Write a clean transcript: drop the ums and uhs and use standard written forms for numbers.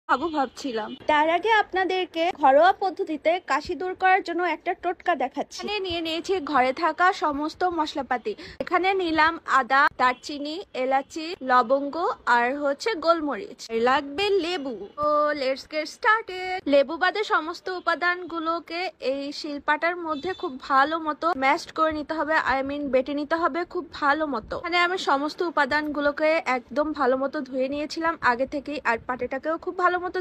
খাবো ভাবছিলাম। তার আগে আপনাদেরকে ঘরোয়া পদ্ধতিতে কাশি দূর করার জন্য একটা টোটকা দেখাচ্ছি। এখানে নিয়ে নিয়েছি ঘরে থাকা সমস্ত মশলাপাতি। এখানে নিলাম আদা, দারচিনি, এলাচি, লবঙ্গ আর গোলমরিচ। লাগবে লেবু। ও লেটস গেট স্টার্টেড। লেবু বাদে সমস্ত উপাদানগুলোকে এই শিলপাটার মধ্যে খুব ভালো মতো ম্যাশড করে নিতে হবে, বেটে নিতে হবে খুব ভালো মতো। এখানে আমি সমস্ত উপাদানগুলোকে একদম ভালো মতো ধুয়ে নিয়েছিলাম আগে থেকেই, আর পাটাটাকেও খুব ভালো মতো